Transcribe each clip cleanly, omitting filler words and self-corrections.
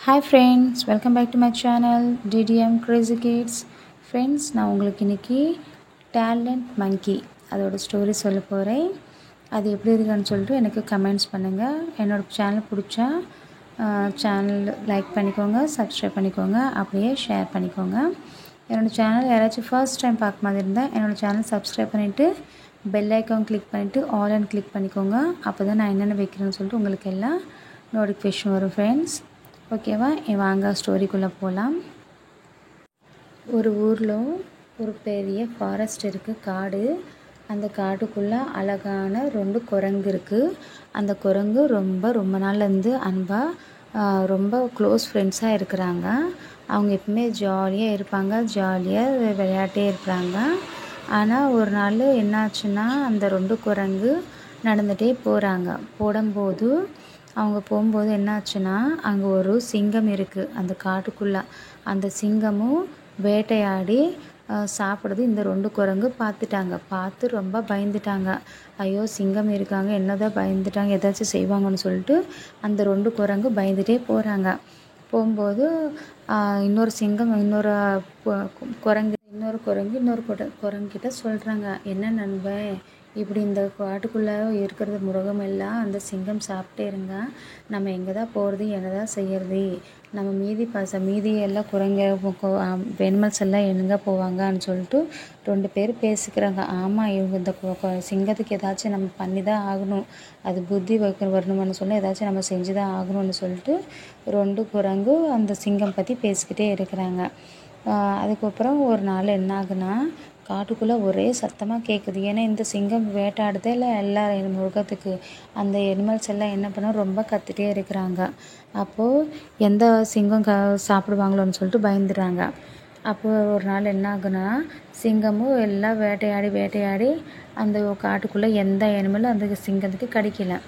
Hi friends, welcome back to my channel DDM Crazy Kids. Friends, நான் உங்களுக்கு இன்னைக்கு talent மங்கி அதோட ஸ்டோரி சொல்ல போகிறேன். அது எப்படி இருக்குன்னு சொல்லிட்டு எனக்கு கமெண்ட்ஸ் பண்ணுங்கள். என்னோட சேனல் பிடிச்சா சேனல் லைக் பண்ணிக்கோங்க, சப்ஸ்கிரைப் பண்ணிக்கோங்க, அப்படியே ஷேர் பண்ணிக்கோங்க. என்னோடய சேனல் யாராச்சும் ஃபர்ஸ்ட் டைம் பார்க்க மாதிரி இருந்தால் என்னோடய சேனல் சப்ஸ்கிரைப் பண்ணிவிட்டு பெல் ஐக்கான் கிளிக் பண்ணிவிட்டு ஆல் அண்ட் கிளிக் பண்ணிக்கோங்க. அப்போ தான் நான் என்னென்ன வைக்கிறேன்னு சொல்லிட்டு உங்களுக்கு எல்லாம் நோட்டிஃபிகேஷன் வரும் ஃப்ரெண்ட்ஸ். ஓகேவா, வாங்க ஸ்டோரிக்குள்ளே போகலாம். ஒரு ஊரில் ஒரு பெரிய ஃபாரஸ்ட் இருக்குது, காடு. அந்த காட்டுக்குள்ளே அழகான 2 குரங்கு இருக்குது. அந்த குரங்கு ரொம்ப நாள்லேருந்து அன்பாக ரொம்ப க்ளோஸ் ஃப்ரெண்ட்ஸாக இருக்கிறாங்க. அவங்க எப்பவுமே ஜாலியாக இருப்பாங்க, ஜாலியாக விளையாட்டே இருப்பாங்க. ஆனால் ஒரு நாள் என்னாச்சுன்னா, அந்த 2 குரங்கு நடந்துகிட்டே போகும்போது அவங்க போகும்போது என்னாச்சுன்னா, அங்கே ஒரு சிங்கம் இருக்குது அந்த காட்டுக்குள்ளே. அந்த சிங்கமும் வேட்டையாடி சாப்பிடுறது இந்த 2 குரங்கு பார்த்து ரொம்ப பயந்துட்டாங்க. ஐயோ, சிங்கம் இருக்காங்க, என்னதான் பயந்துட்டாங்க, ஏதாச்சும் செய்வாங்கன்னு சொல்லிட்டு அந்த 2 குரங்கு பயந்துகிட்டே போகும்போது இன்னொரு சிங்கம் இன்னொரு குரங்கிட்ட சொல்கிறாங்க, என்ன நண்பன், இப்படி இந்த காட்டுக்குள்ளே இருக்கிறது மிருகம் எல்லாம் அந்த சிங்கம் சாப்பிட்டே இருங்க, நம்ம எங்கே தான் போகிறது, என்ன தான் செய்கிறது, நம்ம மீதி எல்லாம் குரங்கு அனிமல்ஸ் எல்லாம் எங்கே போவாங்கன்னு சொல்லிட்டு 2 பேர் பேசிக்கிறாங்க. ஆமாம், இவங்க இந்த சிங்கத்துக்கு ஏதாச்சும் நம்ம பண்ணி தான் ஆகணும், அது புத்தி வரணும்னு சொல்லி ஏதாச்சும் நம்ம செஞ்சு தான் ஆகணும்னு சொல்லிட்டு 2 குரங்கு அந்த சிங்கம் பற்றி பேசிக்கிட்டே இருக்கிறாங்க. அதுக்கப்புறம் ஒரு நாள் என்ன ஆகுனா, காட்டுக்குள்ளே ஒரே சத்தமாக கேட்குது. ஏன்னா இந்த சிங்கம் வேட்டாடுதே இல்லை எல்லா மிருகத்துக்கு. அந்த அனிமல்ஸ் எல்லாம் என்ன பண்ணால் ரொம்ப கத்திட்டே இருக்கிறாங்க. அப்போது எந்த சிங்கம் சாப்பிடுவாங்களோன்னு சொல்லிட்டு பயந்துடுறாங்க. அப்போது ஒரு நாள் என்ன ஆகுனா, சிங்கமும் எல்லாம் வேட்டையாடி அந்த காட்டுக்குள்ளே எந்த அனிமலும் அந்த சிங்கத்துக்கு கிடைக்கல.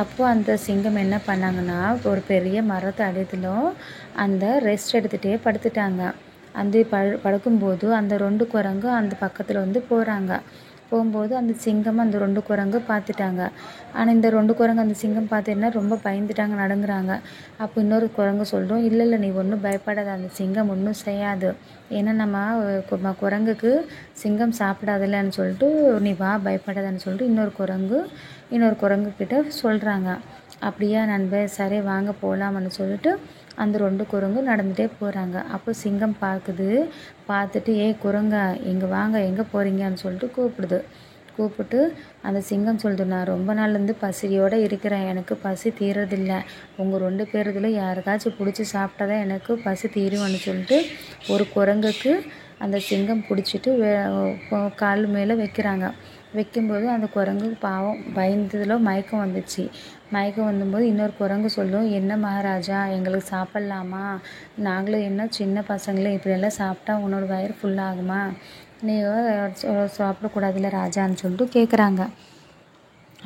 அப்போது அந்த சிங்கம் என்ன பண்ணாங்கன்னா, ஒரு பெரிய மரத்து அடியிலும் அந்த ரெஸ்ட் எடுத்துகிட்டே படுத்துட்டாங்க. அந்த படுக்கும்போது அந்த 2 குரங்கு அந்த பக்கத்தில் போகும்போது அந்த சிங்கம் அந்த 2 குரங்கு பார்த்துட்டாங்க. ஆனால் இந்த 2 குரங்கு அந்த சிங்கம் பார்த்துன்னா ரொம்ப பயந்துட்டாங்க, நடுங்குறாங்க. அப்போ இன்னொரு குரங்கு சொல்கிறோம், இல்லை நீ ஒன்றும் பயப்படாத, அந்த சிங்கம் ஒன்றும் செய்யாது, ஏன்னா நம்ம குரங்குக்கு சிங்கம் சாப்பிடாதில்லன்னு சொல்லிட்டு நீ வா, பயப்படாதன்னு சொல்லிட்டு இன்னொரு குரங்கு கிட்ட சொல்கிறாங்க. அப்படியா நண்பர், சரி வாங்க போகலாம்னு சொல்லிட்டு அந்த 2 குரங்கு நடந்துகிட்டே போகிறாங்க. அப்போ சிங்கம் பார்த்துட்டு குரங்கா இங்கே வாங்க, எங்கே போகிறீங்கன்னு சொல்லிட்டு கூப்பிட்டு அந்த சிங்கம் சொல்லுது, நான் ரொம்ப நாள்லேருந்து பசியோடு இருக்கிறேன், எனக்கு பசி தீரதில்லை, உங்கள் 2 பேருதில் யாருக்காச்சும் பிடிச்சி சாப்பிட்டா தான் எனக்கு பசி தீரும்னு சொல்லிட்டு ஒரு குரங்குக்கு அந்த சிங்கம் பிடிச்சிட்டு கால் மேலே வைக்கும்போது அந்த குரங்கு பாவம் பயந்ததில் மயக்கம் வந்துச்சு. மயக்கம் வந்தபோது இன்னொரு குரங்கு சொல்லும், என்ன மகாராஜா, எங்களுக்கு சாப்பிட்லாமா, நாங்களும் என்ன சின்ன பசங்களே, இப்படியெல்லாம் சாப்பிட்டா உன்னோட வயிறு ஃபுல்லாகுமா, நீ சாப்பிடக்கூடாதுல்ல ராஜான்னு சொல்லிட்டு கேட்குறாங்க.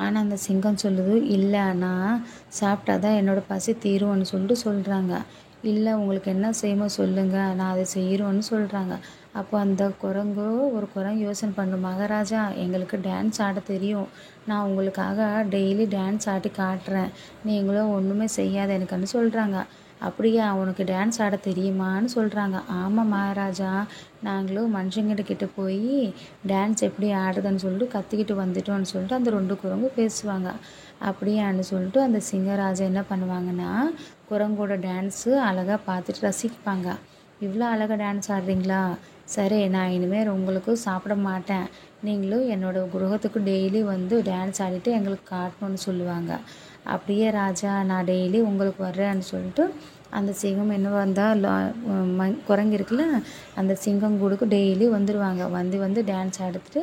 ஆனால் அந்த சிங்கம் சொல்லுது, இல்லை நான் சாப்பிட்டா தான் என்னோடய பசி தீரும்னு சொல்லிட்டு சொல்கிறாங்க. இல்லை, உங்களுக்கு என்ன செய்யணுமோ சொல்லுங்கள், நான் அதை செய்கிறோன்னு சொல்கிறாங்க. அப்போ அந்த ஒரு குரங்கு யோசனை பண்ணும், மகாராஜா எங்களுக்கு டான்ஸ் ஆட தெரியும், நான் உங்களுக்காக டெய்லி டான்ஸ் ஆடி காட்டுறேன், நீங்களும் ஒன்றுமே செய்யாத எனக்குன்னு சொல்கிறாங்க. அப்படியா, உனக்கு டான்ஸ் ஆட தெரியுமான்னு சொல்கிறாங்க. ஆமாம் மகாராஜா, நாங்களும் மனுஷங்கிட்ட போய் டான்ஸ் எப்படி ஆடுதுன்னு சொல்லிட்டு கற்றுக்கிட்டு வந்துட்டோம்னு சொல்லிட்டு அந்த 2 குரங்கு பேசுவாங்க. அப்படியான்னு சொல்லிட்டு அந்த சிங்கராஜா என்ன பண்ணுவாங்கன்னா, குரங்கோட டான்ஸு அழகாக பார்த்துட்டு ரசிப்பாங்க. இவ்வளோ அழகாக டான்ஸ் ஆடுறீங்களா, சரி நான் இனிமேல் உங்களுக்கு சாப்பிட மாட்டேன், நீங்களும் என்னோடய குரகத்துக்கு டெய்லி டான்ஸ் ஆடிட்டு எங்களுக்கு காட்டணும்னு சொல்லுவாங்க. அப்படியே ராஜா, நான் டெய்லி உங்களுக்கு வர்றேன்னு சொல்லிட்டு அந்த சிங்கம் என்ன வந்தால் குரங்கு இருக்குல்ல, அந்த சிங்கம் கூடக்கு டெய்லி வந்துடுவாங்க. வந்து டான்ஸ் ஆடிட்டு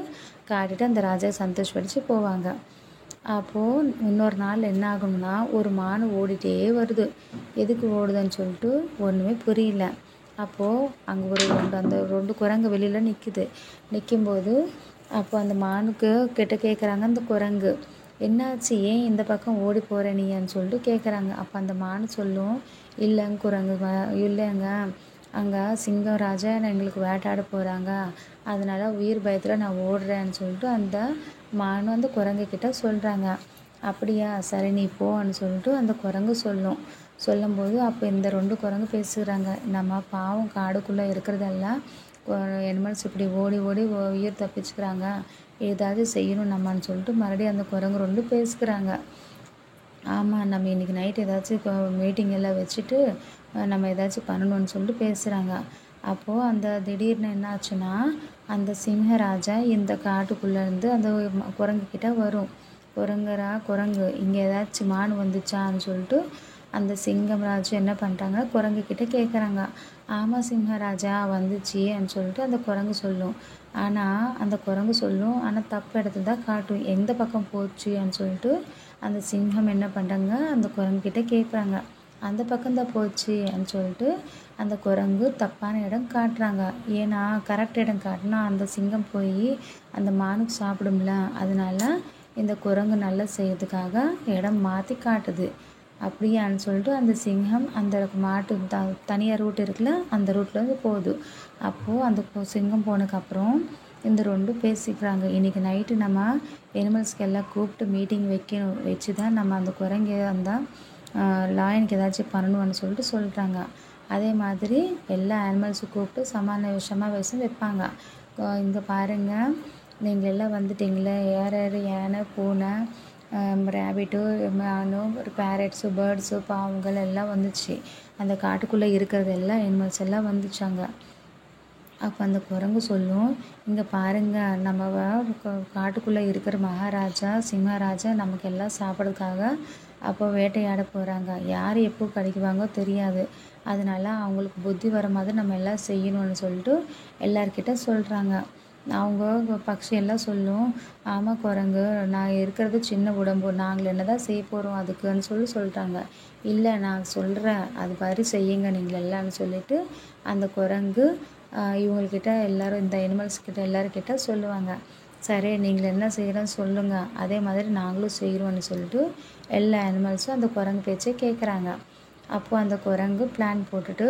காட்டிட்டு அந்த ராஜா சந்தோஷப்படிச்சு போவாங்க. அப்போது இன்னொரு நாள் என்ன ஆகணும்னா, ஒரு மான் ஓடிட்டே வருது. எதுக்கு ஓடுதுன்னு சொல்லிட்டு ஒன்றுமே புரியல. அப்போது அங்கே அந்த 2 குரங்கு வெளியில் நிற்கும்போது அப்போ அந்த மானுக்கு கிட்ட கேட்குறாங்க அந்த குரங்கு, என்னாச்சு, ஏன் இந்த பக்கம் ஓடி போகிற நீன்னு சொல்லிட்டு கேட்குறாங்க. அப்போ அந்த மானு சொல்லும், இல்லைங்க, அங்கே சிங்கம் ராஜா எங்களுக்கு வேட்டாட போகிறாங்க, அதனால் உயிர் பயத்தில் நான் ஓடுறேன்னு சொல்லிட்டு அந்த மானு அந்த குரங்குக்கிட்ட சொல்கிறாங்க. அப்படியா, சரி நீ போன்னு சொல்லிட்டு அந்த குரங்கு சொல்லும். சொல்லும்போது அப்போ இந்த 2 குரங்கு பேசுகிறாங்க, நம்ம பாவம் காடுக்குள்ளே இருக்கிறதெல்லாம் அனிமல்ஸ் இப்படி ஓடி ஓடி உயிர் தப்பிச்சுக்கிறாங்க, ஏதாவது செய்யணும் நம்மன்னு சொல்லிட்டு மறுபடியும் அந்த குரங்கு 2 பேசுகிறாங்க. ஆமாம், நம்ம இன்றைக்கி நைட் ஏதாச்சும் மீட்டிங் எல்லாம் வச்சுட்டு நம்ம ஏதாச்சும் பண்ணணும்னு சொல்லிட்டு பேசுகிறாங்க. அப்போது அந்த திடீர்னு என்ன ஆச்சுன்னா, அந்த சிங்கராஜா இந்த காட்டுக்குள்ளேருந்து அந்த குரங்குக்கிட்ட வரும். குரங்கு இங்கே ஏதாச்சும் மான் வந்துச்சான்னு சொல்லிட்டு அந்த சிங்கராஜா என்ன பண்ணிட்டாங்க, குரங்குக்கிட்ட கேட்குறாங்க. ஆமாம் சிங்கராஜா வந்துச்சுன்னு சொல்லிட்டு அந்த குரங்கு சொல்லும். ஆனால் தப்பு இடத்துல தான் காட்டும், எந்த பக்கம் போச்சுன்னு சொல்லிட்டு அந்த சிங்கம் என்ன பண்ணுறாங்க, அந்த குரங்குக்கிட்ட கேட்குறாங்க. அந்த பக்கம்தான் போச்சுன்னு சொல்லிட்டு அந்த குரங்கு தப்பான இடம் காட்டுறாங்க. ஏன்னா கரெக்ட் இடம் காட்டினா அந்த சிங்கம் போய் அந்த மானுக்கு சாப்பிடும்ல, அதனால இந்த குரங்கு நல்லா செய்யறதுக்காக இடம் மாற்றி காட்டுது. அப்படியான்னு சொல்லிட்டு அந்த சிங்கம் அந்த மாட்டு தனியாக ரூட் இருக்குல்ல, அந்த ரூட்லேருந்து போகுது. அப்போது அந்த சிங்கம் போனதுக்கப்புறம் இந்த 2 பேசிக்கிறாங்க. இன்றைக்கி நைட்டு நம்ம அனிமல்ஸ்க்கு எல்லாம் கூப்பிட்டு மீட்டிங் வச்சு தான் நம்ம அந்த குரங்கு அந்த லாயனுக்கு ஏதாச்சும் பண்ணணும்னு சொல்லிட்டு சொல்கிறாங்க. அதே மாதிரி எல்லா அனிமல்ஸும் கூப்பிட்டு சமாவேசம் வைப்பாங்க. இங்கே பாருங்கள், நீங்கள் எல்லாம் வந்துட்டிங்களே, யார் யானை, பூனை, ரேபிட்டு, மானு, பேரட்ஸு, பேர்ட்ஸு, பாவங்கள் எல்லாம் வந்துச்சு. அந்த காட்டுக்குள்ளே இருக்கிறது எல்லாம் அனிமல்ஸ் எல்லாம் வந்துச்சாங்க. அப்போ அந்த குரங்கு சொல்லும், இங்கே பாருங்கள், நம்ம காட்டுக்குள்ளே இருக்கிற மகாராஜா சிம்மராஜா நமக்கு எல்லாம் சாப்பிட்றதுக்காக அப்போ வேட்டையாட போகிறாங்க. யார் எப்போ கிடைக்குவாங்கோ தெரியாது, அதனால அவங்களுக்கு புத்தி வர மாதிரி நம்ம எல்லாம் செய்யணும்னு சொல்லிட்டு எல்லார்கிட்ட சொல்கிறாங்க. அவங்க பட்சி எல்லாம் சொல்லும், ஆமாம் குரங்கு, நான் இருக்கிறது சின்ன உடம்பு, நாங்கள் என்ன தான் செய்ய போகிறோம் அதுக்குன்னு சொல்கிறாங்க. இல்லை, நான் சொல்கிறேன், அது மாதிரி செய்யுங்க நீங்கள் எல்லாம்னு சொல்லிட்டு அந்த குரங்கு இவங்கக்கிட்ட எல்லோரும் இந்த அனிமல்ஸ்கிட்ட எல்லாருக்கிட்ட சொல்லுவாங்க. சரி, நீங்கள் என்ன செய்கிறோன்னு சொல்லுங்கள், அதே மாதிரி நாங்களும் செய்கிறோன்னு சொல்லிட்டு எல்லா அனிமல்ஸும் அந்த குரங்கு பேச்சை கேட்குறாங்க. அப்போது அந்த குரங்கு பிளான் போட்டுட்டு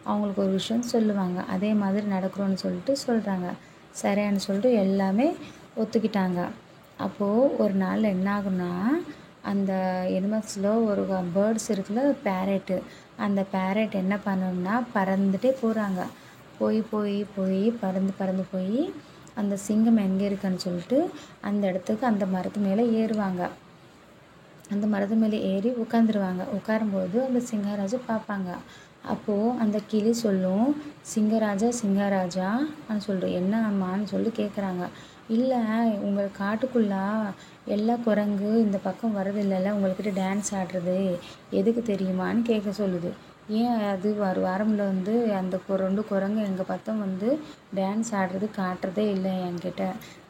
அவங்களுக்கு ஒரு விஷயம் சொல்லுவாங்க, அதே மாதிரி நடக்கிறோன்னு சொல்லிட்டு சொல்கிறாங்க. சரின்னு சொல்லிட்டு எல்லாமே ஒத்துக்கிட்டாங்க. அப்போது ஒரு நாள் என்ன ஆகுன்னா, அந்த அனிமல்ஸில் ஒரு பேர்ட்ஸ் இருக்குல்ல, பேரட்டு, அந்த பேரட் என்ன பண்ணணும்னா பறந்துட்டே போகிறாங்க. போய் பறந்து போய் அந்த சிங்கம் எங்கே இருக்குன்னு சொல்லிட்டு அந்த இடத்துக்கு அந்த மரத்து மேலே ஏறுவாங்க. அந்த மரத்து மேலே ஏறி உட்காந்துருவாங்க. உட்காரும்போது அந்த சிங்கராஜா பார்ப்பாங்க. அப்போது அந்த கிளி சொல்லும், சிங்கராஜான்னு சொல்லிட்டு, என்ன அம்மான்னு சொல்லி கேட்குறாங்க. இல்லை, உங்கள் காட்டுக்குள்ளே எல்லா குரங்கு இந்த பக்கம் வர்றது இல்லைல்ல, உங்கள்கிட்ட டான்ஸ் ஆடுறது எதுக்கு தெரியுமான்னு கேட்க சொல்லுது. ஏன் அது வாரமில் அந்த 2 குரங்கு எங்கள் பக்கம் டான்ஸ் ஆடுறது காட்டுறதே இல்லை என்கிட்ட,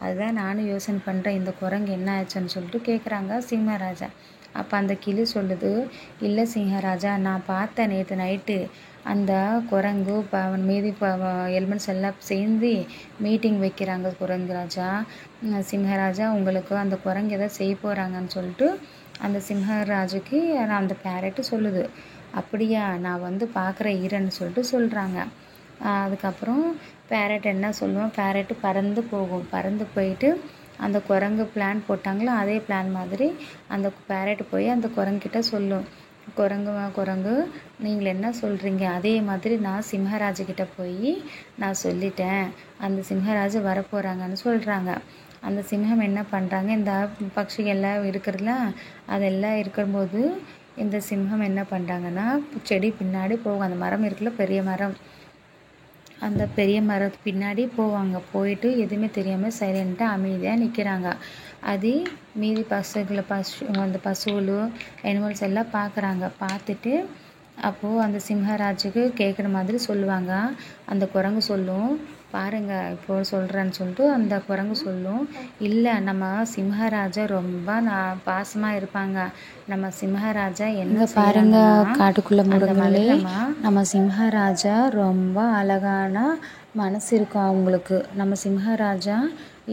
அதுதான் நானும் யோசனை பண்ணுறேன், இந்த குரங்கு என்ன ஆச்சுன்னு சொல்லிட்டு கேட்குறாங்க சிம்மராஜா. அப்போ அந்த கிளி சொல்லுது, இல்லை சிங்கராஜா, நான் பார்த்தேன் நேற்று நைட்டு அந்த குரங்கு மீதி எலிமெண்ட்ஸ் எல்லாம் சேர்ந்து மீட்டிங் வைக்கிறாங்க. குரங்கு ராஜா, சிம்மராஜா, உங்களுக்கு அந்த குரங்கு எதாவது செய்ய போகிறாங்கன்னு சொல்லிட்டு அந்த சிம்மராஜுக்கு அந்த பேரட்டு சொல்லுது. அப்படியா, நான் பார்க்குறேன் இருன்னு சொல்லிட்டு சொல்கிறாங்க. அதுக்கப்புறம் பேரட் என்ன சொல்லுவோம், பேரட்டு பறந்து போகும். பறந்து போயிட்டு அந்த குரங்கு பிளான் போட்டாங்களோ அதே பிளான் மாதிரி அந்த பேரட்டு போய் அந்த குரங்கிட்ட சொல்லும், குரங்கு நீங்கள் என்ன சொல்கிறீங்க, அதே மாதிரி நான் சிம்மராஜுக்கிட்ட போய் நான் சொல்லிட்டேன், அந்த சிம்மராஜு வரப்போகிறாங்கன்னு சொல்கிறாங்க. அந்த சிங்கம் என்ன பண்ணுறாங்க, இந்த பட்சிகள்லாம் இருக்கிறதுல அதெல்லாம் இருக்கும்போது இந்த சிங்கம் என்ன பண்ணுறாங்கன்னா செடி பின்னாடி போகும். அந்த மரம் இருக்குல்ல, பெரிய மரம், அந்த பெரிய மரத்து பின்னாடி போவாங்க. போயிட்டு எதுவுமே தெரியாமல் சைலண்ட்டாக அமைதியாக நிற்கிறாங்க. அது மீதி அந்த பசுவுలు அனிமல்ஸ் எல்லாம் பார்க்குறாங்க. பார்த்துட்டு அப்போது அந்த சிம்மராஜுக்கு கேட்குற மாதிரி சொல்லுவாங்க. அந்த குரங்கு சொல்லும், பாருங்கள் இப்போ சொல்கிறேன்னு சொல்லிட்டு அந்த குரங்கு சொல்லும், இல்லை நம்ம சிம்மராஜா ரொம்ப பாசமாக இருப்பாங்க, நம்ம சிம்மராஜா என்ன பாருங்க காட்டுக்குள்ளே முருங்கலே, நம்ம சிம்மராஜா ரொம்ப அழகான மனசு இருக்கும் அவங்களுக்கு. நம்ம சிம்மராஜா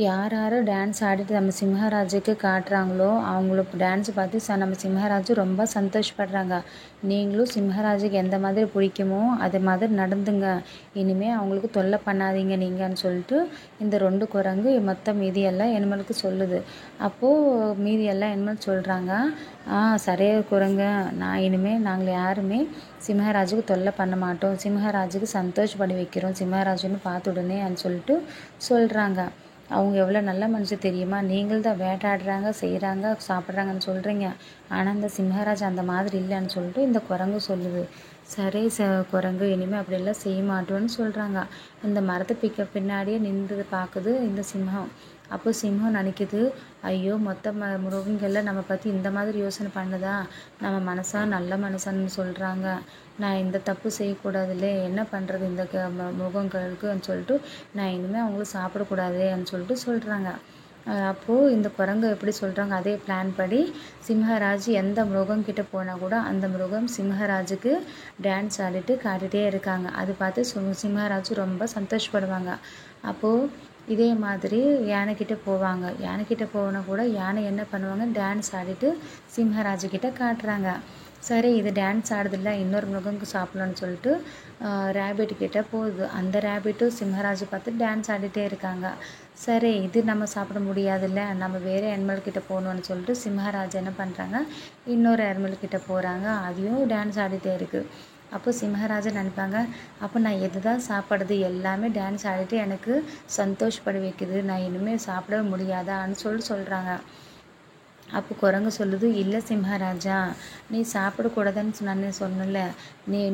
யார் யார் டான்ஸ் ஆடிட்டு நம்ம சிம்ஹராஜுக்கு காட்டுறாங்களோ அவங்களுக்கு டான்ஸ் பார்த்து நம்ம சிம்ஹராஜு ரொம்ப சந்தோஷப்படுறாங்க. நீங்களும் சிம்ஹராஜுக்கு எந்த மாதிரி பிடிக்குமோ அது மாதிரி நடந்துங்க, இனிமேல் அவங்களுக்கு தொல்லை பண்ணாதீங்க நீங்கன்னு சொல்லிட்டு இந்த 2 குரங்கு மொத்த மீதி எல்லாம் அனிமலுக்கு சொல்லுது. அப்போது மீதி எல்லாம் அனிமல் சொல்கிறாங்க, சரியா குரங்கு, இனிமேல் நாங்கள் யாருமே சிம்ஹராஜுக்கு தொல்லை பண்ண மாட்டோம், சிம்ஹராஜுக்கு சந்தோஷப்படி வைக்கிறோம், சிம்ஹராஜுன்னு பார்த்துடனே சொல்லிட்டு சொல்கிறாங்க. அவங்க எவ்வளோ நல்ல மனுஷன் தெரியுமா, நீங்கள் தான் வேட்டாடுறாங்க, செய்கிறாங்க, சாப்பிட்றாங்கன்னு சொல்கிறீங்க, ஆனால் அந்த சிம்ஹராஜ் அந்த மாதிரி இல்லைன்னு சொல்லிட்டு இந்த குரங்கு சொல்லுது. சரி குரங்கு, இனிமேல் அப்படியெல்லாம் செய்ய மாட்டோன்னு சொல்கிறாங்க. இந்த மரத்தை பின்னாடியே நின்று பார்க்குது இந்த சிம்ஹம். அப்போ சிம்ஹம் நினைக்குது, ஐயோ மொத்த மிருகங்கள்லாம் நம்ம பற்றி இந்த மாதிரி யோசனை பண்ணுதா, நம்ம மனசா நல்ல மனசான்னு சொல்கிறாங்க, நான் இந்த தப்பு செய்யக்கூடாதுல்ல, என்ன பண்ணுறது இந்த மிருகங்களுக்குன்னு சொல்லிட்டு நான் இனிமேல் அவங்களும் சாப்பிடக்கூடாதுன்னு சொல்லிட்டு சொல்கிறாங்க. அப்போது இந்த குரங்கு எப்படி சொல்கிறாங்க, அதே பிளான் படி சிம்ஹராஜ் எந்த மிருகங்கிட்ட போனால் கூட அந்த மிருகம் சிம்ஹராஜுக்கு டான்ஸ் ஆடிட்டு காட்டிகிட்டே இருக்காங்க. அது பார்த்து சிம்ஹராஜ் ரொம்ப சந்தோஷப்படுவாங்க. அப்போது இதே மாதிரி யானைக்கிட்ட போவாங்க. யானைக்கிட்ட போனால் கூட யானை என்ன பண்ணுவாங்க, டான்ஸ் ஆடிட்டு சிம்ஹராஜுக்கிட்ட காட்டுறாங்க. சரி இது டான்ஸ் ஆடுதில்ல, இன்னொரு மிருகங்க சாப்பிட்லான்னு சொல்லிட்டு ரேபிட்டுக்கிட்ட போகுது. அந்த ரேபிட்டும் சிம்ஹராஜை பார்த்து டான்ஸ் ஆடிட்டே இருக்காங்க. சரி இது நம்ம சாப்பிட முடியாதுல்ல, நம்ம வேறு அனிமல்கிட்ட போகணுன்னு சொல்லிட்டு சிம்ஹராஜ் என்ன பண்ணுறாங்க, இன்னொரு அனிமல்கிட்ட போகிறாங்க. அதையும் டான்ஸ் ஆடிட்டே இருக்குது. அப்போ சிம்ஹராஜன் நினைப்பாங்க, அப்போ நான் எது தான் சாப்பிட்றது, எல்லாமே டான்ஸ் ஆடிட்டு எனக்கு சந்தோஷப்பட வைக்குது, நான் இனிமேல் சாப்பிடவே முடியாதான்னு சொல்கிறாங்க. அப்போ குரங்கு சொல்லுது, இல்லை சிம்ஹராஜா, நீ சாப்பிடக்கூடாதுன்னு நான் சொன்னல,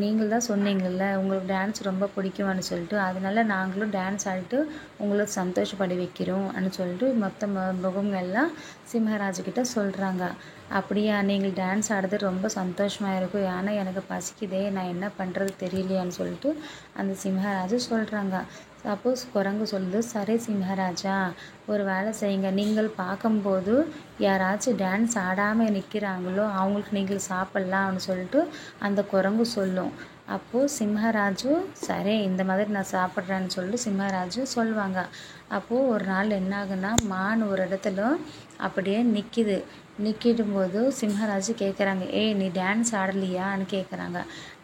நீங்கள் தான் சொன்னீங்கள்ல உங்களுக்கு டான்ஸ் ரொம்ப பிடிக்கும்னு சொல்லிட்டு, அதனால நாங்களும் டான்ஸ் ஆடிட்டு உங்களை சந்தோஷப்பட வைக்கிறோம்னு சொல்லிட்டு மொத்த மிருகங்கள்லாம் சிம்ஹராஜுக்கிட்ட சொல்கிறாங்க. அப்படியா, நீங்கள் டான்ஸ் ஆடுறது ரொம்ப சந்தோஷமாக இருக்கும், ஆனால் எனக்கு பசிக்குதே, நான் என்ன பண்ணுறது தெரியலையான்னு சொல்லிட்டு அந்த சிம்ஹராஜு சொல்கிறாங்க. சப்போஸ் குரங்கு சொல்லுது, சரி சிம்ஹராஜா, ஒரு வேலை செய்யுங்க, நீங்கள் பார்க்கும்போது யாராச்சும் டான்ஸ் ஆடாமல் நிற்கிறாங்களோ அவங்களுக்கு நீங்கள் சாப்பிட்லாம்னு சொல்லிட்டு அந்த குரங்கு சொல்லும். அப்போது சிம்ஹராஜு சரி இந்த மாதிரி நான் சாப்பிட்றேன்னு சொல்லிட்டு சிம்ஹராஜு சொல்லுவாங்க. அப்போது ஒரு நாள் என்ன ஆகுன்னா, மான் ஒரு இடத்துல அப்படியே நிற்கிடும்போது சிம்ஹராஜு கேட்குறாங்க, ஏய் நீ டான்ஸ் ஆடலையான்னு கேட்குறாங்க.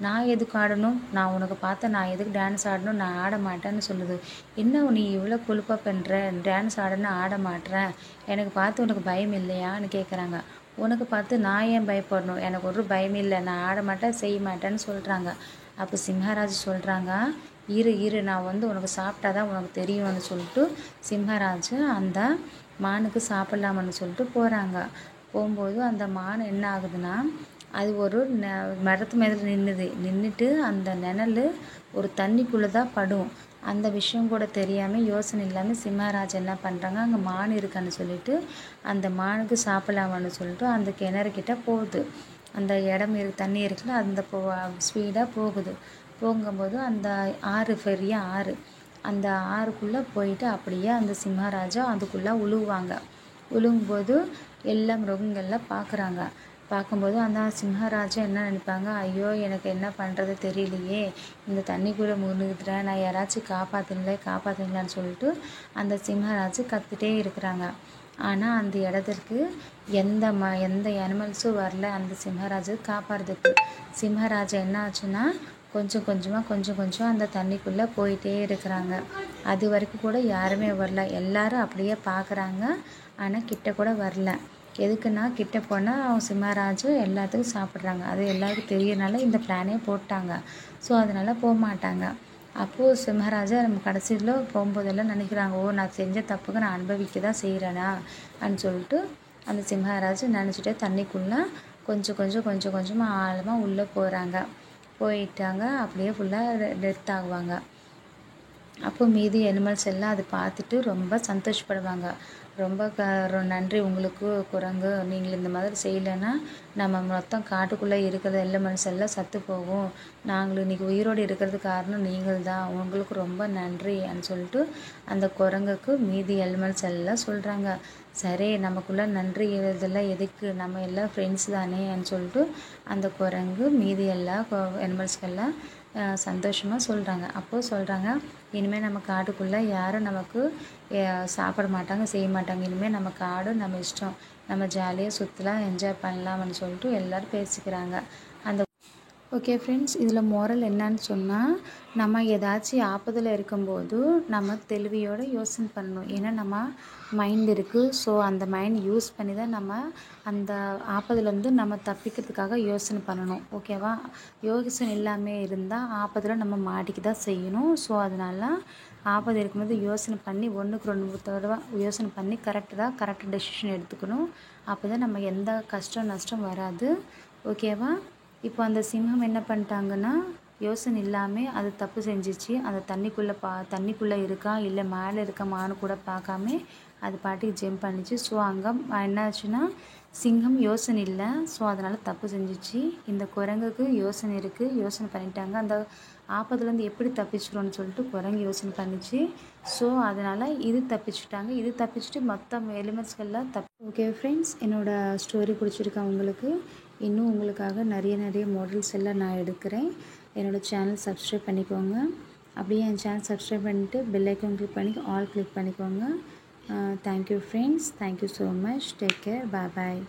நான் எதுக்கு ஆடணும், நான் உனக்கு பார்த்தேன், நான் எதுக்கு டான்ஸ் ஆடணும், நான் ஆட மாட்டேன்னு சொல்லுது. என்ன நீ இவ்வளோ கொழுப்பாக பண்ணுற, டான்ஸ் ஆடன்னு ஆட மாட்டேறேன், எனக்கு பார்த்து உனக்கு பயம் இல்லையான்னு கேட்குறாங்க. உனக்கு பார்த்து நான் ஏன் பயப்படணும், எனக்கு ஒரு பயம் இல்லை, நான் ஆட மாட்டேன் செய்ய மாட்டேன்னு சொல்கிறாங்க. அப்போ சிம்ஹராஜ் சொல்கிறாங்க, இரு நான் உனக்கு சாப்பிட்டாதான் உனக்கு தெரியும்னு சொல்லிட்டு சிம்ஹராஜ் அந்த மானுக்கு சாப்பிட்லாமன்னு சொல்லிட்டு போகிறாங்க. போகும்போது அந்த மான் என்ன ஆகுதுன்னா, அது ஒரு மரத்து மேலே நின்றுட்டு அந்த நிழல் ஒரு தண்ணிக்குள்ளே தான் படும். அந்த விஷயம் கூட தெரியாமல் யோசனை இல்லாமல் சிம்ஹராஜ் என்ன பண்ணுறாங்க, அங்கே மான் இருக்கான்னு சொல்லிட்டு அந்த மானுக்கு சாப்பிடலாமான்னு சொல்லிட்டு அந்த கிணறுக்கிட்ட போகுது. அந்த இடம் தண்ணி இருக்குல்ல, அந்த ஸ்பீடாக போகும்போது அந்த பெரிய ஆறு, அந்த ஆறுக்குள்ளே போயிட்டு அப்படியே அந்த சிம்ஹராஜா அதுக்குள்ளே உழுவும்போது எல்லா மிருகங்கள்லாம் பார்க்கும்போது அந்த சிம்ஹராஜா என்ன நினைப்பாங்க, ஐயோ எனக்கு என்ன பண்ணுறது தெரியலையே, இந்த தண்ணிக்குள்ளே முழுகுதுறேன், நான் யாராச்சும் காப்பாற்றுங்களான்னு சொல்லிட்டு அந்த சிம்ஹராஜு கத்திட்டே இருக்கிறாங்க. ஆனால் அந்த இடத்துக்கு எந்த அனிமல்ஸும் வரல அந்த சிம்ஹராஜை காப்பாடுறதுக்கு. சிம்ஹராஜா என்ன ஆச்சுன்னா கொஞ்சம் அந்த தண்ணிக்குள்ளே போயிட்டே இருக்கிறாங்க. அது வரைக்கும் கூட யாருமே வரல, எல்லாரும் அப்படியே பார்க்குறாங்க, ஆனால் கிட்ட கூட வரல. எதுக்குன்னா கிட்ட போனால் சிம்ஹராஜு எல்லாத்துக்கும் சாப்பிட்றாங்க, அது எல்லாருக்கும் தெரியறனால இந்த பிளானே போட்டாங்க. ஸோ அதனால் போக மாட்டாங்க. அப்போது சிம்ஹராஜா நம்ம கடைசியில் போகும்போதெல்லாம் நினைக்கிறாங்க, நான் செஞ்ச தப்புக்கு நான் அனுபவிக்க தான் செய்கிறேனா அப்படின்னு சொல்லிட்டு அந்த சிம்ஹராஜ் நினச்சிட்டே தண்ணிக்குள்ளே கொஞ்சமாக ஆழமாக உள்ளே போயிட்டாங்க. அப்படியே ஃபுல்லாக டெத் ஆகுவாங்க. அப்போ மீதி அனிமல்ஸ் எல்லாம் அதை பார்த்துட்டு ரொம்ப சந்தோஷப்படுவாங்க. ரொம்ப நன்றி உங்களுக்கு குரங்கு, நீங்கள் இந்த மாதிரி செய்யலைன்னா நம்ம மொத்தம் காட்டுக்குள்ளே இருக்கிற அனிமல்ஸ் எல்லாம் சத்து போகும், நாங்கள் இன்றைக்கி உயிரோடு இருக்கிறதுக்கு காரணம் நீங்கள் தான், உங்களுக்கு ரொம்ப நன்றின்னு சொல்லிட்டு அந்த குரங்குக்கு மீதி அனிமல்ஸ் எல்லாம் சொல்கிறாங்க. சரி நமக்குள்ளே நன்றி இதெல்லாம் எதுக்கு, நம்ம எல்லாம் ஃப்ரெண்ட்ஸ் தானேன்னு சொல்லிட்டு அந்த குரங்கு மீதி எல்லா அனிமல்ஸ்க்கெல்லாம் சந்தோஷமாக சொல்கிறாங்க. அப்போது சொல்கிறாங்க, இனிமேல் நம்ம காட்டுக்குள்ளே யாரும் நமக்கு சாப்பிட மாட்டாங்க, செய்ய மாட்டாங்க. இனிமேல் நம்ம காடு நம்ம இஷ்டம், நம்ம ஜாலியாக சுற்றலாம், என்ஜாய் பண்ணலாம்னு சொல்லிட்டு எல்லோரும் பேசிக்கிறாங்க. அந்த ஓகே ஃப்ரெண்ட்ஸ், இதில் மோரல் என்னன்னு சொன்னால், நம்ம ஏதாச்சும் ஆபத்தில் இருக்கும்போது நம்ம தெளிவியோடு யோசனை பண்ணணும். ஏன்னா நம்ம மைண்ட் இருக்குது. ஸோ அந்த மைண்ட் யூஸ் பண்ணி தான் நம்ம அந்த ஆபத்துலேருந்து நம்ம தப்பிக்கிறதுக்காக யோசனை பண்ணணும். ஓகேவா? யோசனை இல்லாமல் இருந்தால் ஆபத்தில் நம்ம மாட்டிக்க தான் செய்யணும். ஸோ அதனால் ஆபத்து இருக்கும்போது யோசனை பண்ணி 1க்கு 2 தடவை யோசனை பண்ணி கரெக்டாக டெசிஷன் எடுத்துக்கணும். அப்போ தான் நம்ம எந்த கஷ்டம் நஷ்டம் வராது. ஓகேவா? இப்போ அந்த சிங்கம் என்ன பண்ணிட்டாங்கன்னா, யோசனை இல்லாமல் அது தப்பு செஞ்சிச்சு. அந்த தண்ணிக்குள்ளே இருக்கா இல்லை மேலே இருக்கமான்னு கூட பார்க்காம அது பாட்டுக்கு ஜம்ப் பண்ணிச்சு. ஸோ அங்கே என்ன ஆச்சுன்னா, சிங்கம் யோசனை இல்லை. ஸோ அதனால் தப்பு செஞ்சிச்சு. இந்த குரங்குக்கு யோசனை இருக்குது. யோசனை பண்ணிட்டாங்க. அந்த ஆபத்துலேருந்து எப்படி தப்பிச்சிடும்னு சொல்லிட்டு குரங்கு யோசனை பண்ணிச்சு. ஸோ அதனால் இது தப்பிச்சுட்டாங்க. இது தப்பிச்சுட்டு மொத்த எலிமெண்ட்ஸ்கெல்லாம் ஓகே ஃப்ரெண்ட்ஸ், என்னோடய ஸ்டோரி பிடிச்சிருக்கா உங்களுக்கு? இன்னும் உங்களுக்காக நிறைய மாடல்ஸ் எல்லாம் நான் எடுக்கிறேன். என்னோடய சேனல் சப்ஸ்கிரைப் பண்ணிக்கோங்க. அப்படியே என் சேனல் சப்ஸ்கிரைப் பண்ணிவிட்டு பெல் ஐக்கான் கிளிக் பண்ணி ஆல் கிளிக் பண்ணிக்கோங்க. Thank you friends. Thank you so much. Take care. பாய்.